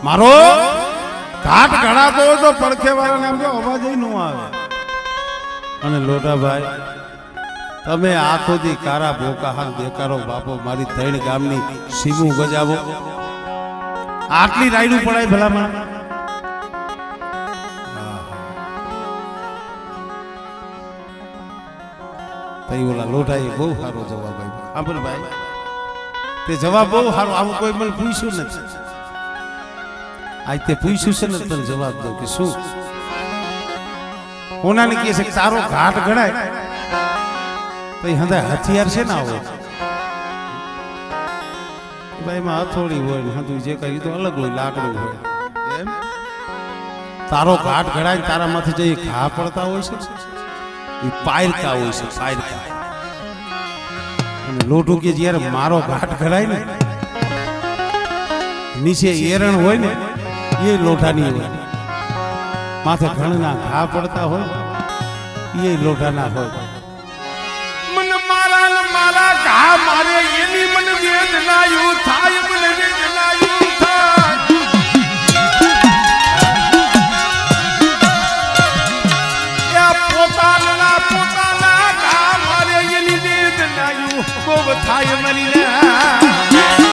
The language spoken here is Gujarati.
મારો ઘાટ ઘડાતો હોય તો પડખે વાળાને આમ જો અવાજ ન આવે. અને લોટાભાઈ તમે આખો દી કારા ભોકા હાલ દેકારો બાપો મારી ત્રણ ગામની સીમું ગજાવો આટલી રાયડું પડાય ભલામણ. તઈ ઓલા લોટાએ બહુ સારો જવાબ આપ્યો. આંબર ભાઈ તે જવાબ બહુ સારો. આવું કોઈ મને પૂછ્યું નથી. આજ તે પૂછ્યું છે ને તને જવાબ દઉં કે શું કોનાને કહે છે તારો ઘાટ ગણાય તો એ હંધા હથિયાર છે ને આવો ભાઈ માં હથોડી હોય ને હંધું જે કઈ તો અલગ હોય લાકડું હોય એમ તારો ઘાટ ગણાય તારા માંથી જે ઘા પડતા હોય છે એ પાયરકા હોય છે પાયરકા. અને લોટું કે જ્યારે મારો ઘાટ ગણાય ને નીચે એરણ હોય ને એ લોટાની હોય માથે ઘણના ઘા પડતા હોય એ લોટાના હોય. મન મારા ને મારા ઘા મારે એની મન વેદનાયું થાય મને વેદનાયું થાય. એ પોતાના ઘા મારે એની વેદનાયું બહુ થાય મરી